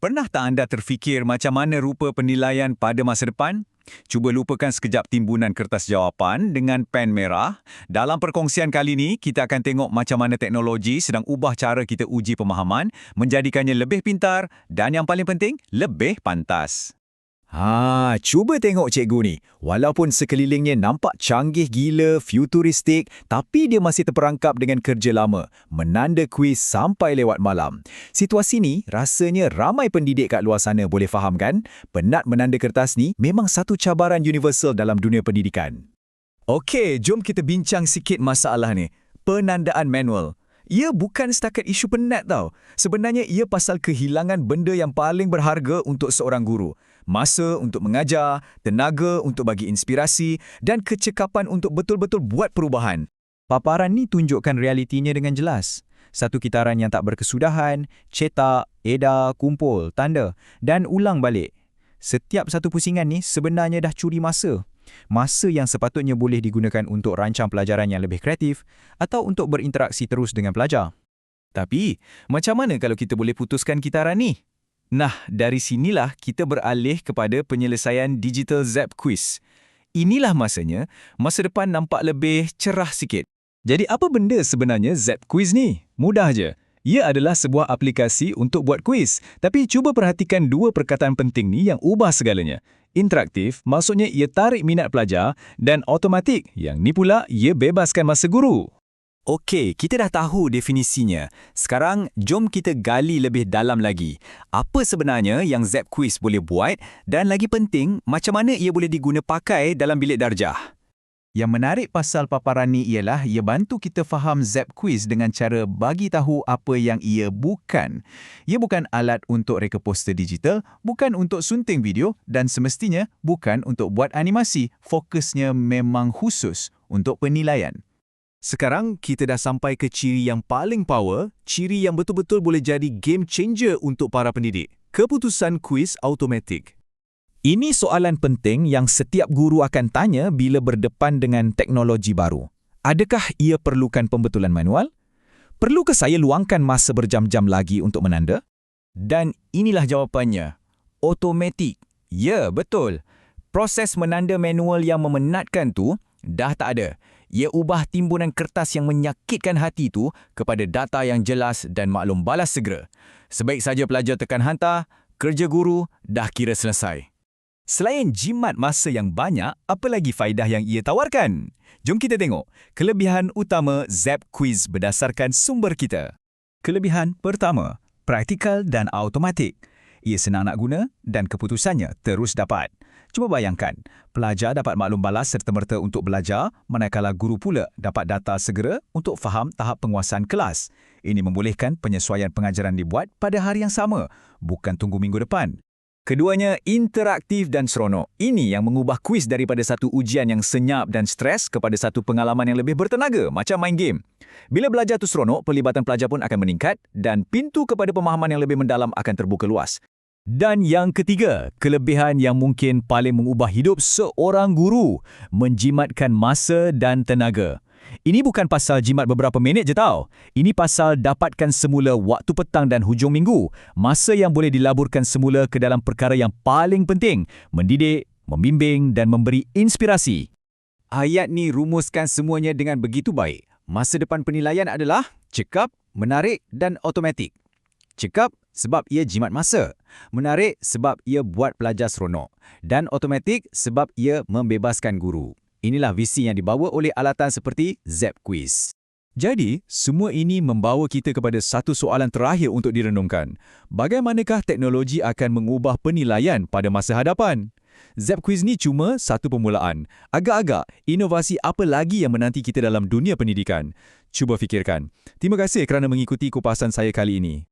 Pernah tak anda terfikir macam mana rupa penilaian pada masa depan? Cuba lupakan sekejap timbunan kertas jawapan dengan pen merah. Dalam perkongsian kali ini, kita akan tengok macam mana teknologi sedang ubah cara kita uji pemahaman, menjadikannya lebih pintar dan yang paling penting, lebih pantas. Cuba tengok cikgu ni. Walaupun sekelilingnya nampak canggih gila, futuristik, tapi dia masih terperangkap dengan kerja lama, menanda kuis sampai lewat malam. Situasi ni rasanya ramai pendidik kat luar sana boleh faham kan? Penat menanda kertas ni memang satu cabaran universal dalam dunia pendidikan. Okey, jom kita bincang sikit masalah ni. Penandaan manual. Ia bukan setakat isu penat tau. Sebenarnya ia pasal kehilangan benda yang paling berharga untuk seorang guru. Masa untuk mengajar, tenaga untuk bagi inspirasi dan kecekapan untuk betul-betul buat perubahan. Paparan ni tunjukkan realitinya dengan jelas. Satu kitaran yang tak berkesudahan, cetak, edar, kumpul, tanda dan ulang balik. Setiap satu pusingan ni sebenarnya dah curi masa. Masa yang sepatutnya boleh digunakan untuk rancang pelajaran yang lebih kreatif atau untuk berinteraksi terus dengan pelajar. Tapi, macam mana kalau kita boleh putuskan kitaran ni? Nah, dari sinilah kita beralih kepada penyelesaian Digital Zap Quiz. Inilah masanya, masa depan nampak lebih cerah sikit. Jadi apa benda sebenarnya Zap Quiz ni? Mudah je. Ia adalah sebuah aplikasi untuk buat kuis. Tapi cuba perhatikan dua perkataan penting ni yang ubah segalanya. Interaktif, maksudnya ia tarik minat pelajar, dan automatik, yang ni pula ia bebaskan masa guru. Okey, kita dah tahu definisinya. Sekarang, jom kita gali lebih dalam lagi. Apa sebenarnya yang Zap Quiz boleh buat dan lagi penting, macam mana ia boleh diguna pakai dalam bilik darjah? Yang menarik pasal paparan ni ialah ia bantu kita faham Zap Quiz dengan cara bagi tahu apa yang ia bukan. Ia bukan alat untuk reka poster digital, bukan untuk sunting video dan semestinya bukan untuk buat animasi. Fokusnya memang khusus untuk penilaian. Sekarang kita dah sampai ke ciri yang paling power, ciri yang betul-betul boleh jadi game changer untuk para pendidik. Keputusan kuis automatik. Ini soalan penting yang setiap guru akan tanya bila berdepan dengan teknologi baru. Adakah ia perlukan pembetulan manual? Perlukah saya luangkan masa berjam-jam lagi untuk menanda? Dan inilah jawapannya. Automatik. Ya, betul. Proses menanda manual yang memenatkan tu dah tak ada. Ia ubah timbunan kertas yang menyakitkan hati tu kepada data yang jelas dan maklum balas segera. Sebaik saja pelajar tekan hantar, kerja guru dah kira selesai. Selain jimat masa yang banyak, apa lagi faedah yang ia tawarkan? Jom kita tengok kelebihan utama Zap Quiz berdasarkan sumber kita. Kelebihan pertama, praktikal dan automatik. Ia senang nak guna dan keputusannya terus dapat. Cuba bayangkan, pelajar dapat maklum balas serta-merta untuk belajar, manakala guru pula dapat data segera untuk faham tahap penguasaan kelas. Ini membolehkan penyesuaian pengajaran dibuat pada hari yang sama, bukan tunggu minggu depan. Keduanya, interaktif dan seronok. Ini yang mengubah kuis daripada satu ujian yang senyap dan stres kepada satu pengalaman yang lebih bertenaga, macam main game. Bila belajar tu seronok, pelibatan pelajar pun akan meningkat dan pintu kepada pemahaman yang lebih mendalam akan terbuka luas. Dan yang ketiga, kelebihan yang mungkin paling mengubah hidup seorang guru, menjimatkan masa dan tenaga. Ini bukan pasal jimat beberapa minit je tau. Ini pasal dapatkan semula waktu petang dan hujung minggu. Masa yang boleh dilaburkan semula ke dalam perkara yang paling penting. Mendidik, membimbing dan memberi inspirasi. Ayat ni rumuskan semuanya dengan begitu baik. Masa depan penilaian adalah cekap, menarik dan automatik. Cekap sebab ia jimat masa. Menarik sebab ia buat pelajar seronok. Dan automatik sebab ia membebaskan guru. Inilah visi yang dibawa oleh alatan seperti Zap Quiz. Jadi, semua ini membawa kita kepada satu soalan terakhir untuk direnungkan. Bagaimanakah teknologi akan mengubah penilaian pada masa hadapan? Zap Quiz ni cuma satu permulaan. Agak-agak, inovasi apa lagi yang menanti kita dalam dunia pendidikan? Cuba fikirkan. Terima kasih kerana mengikuti kupasan saya kali ini.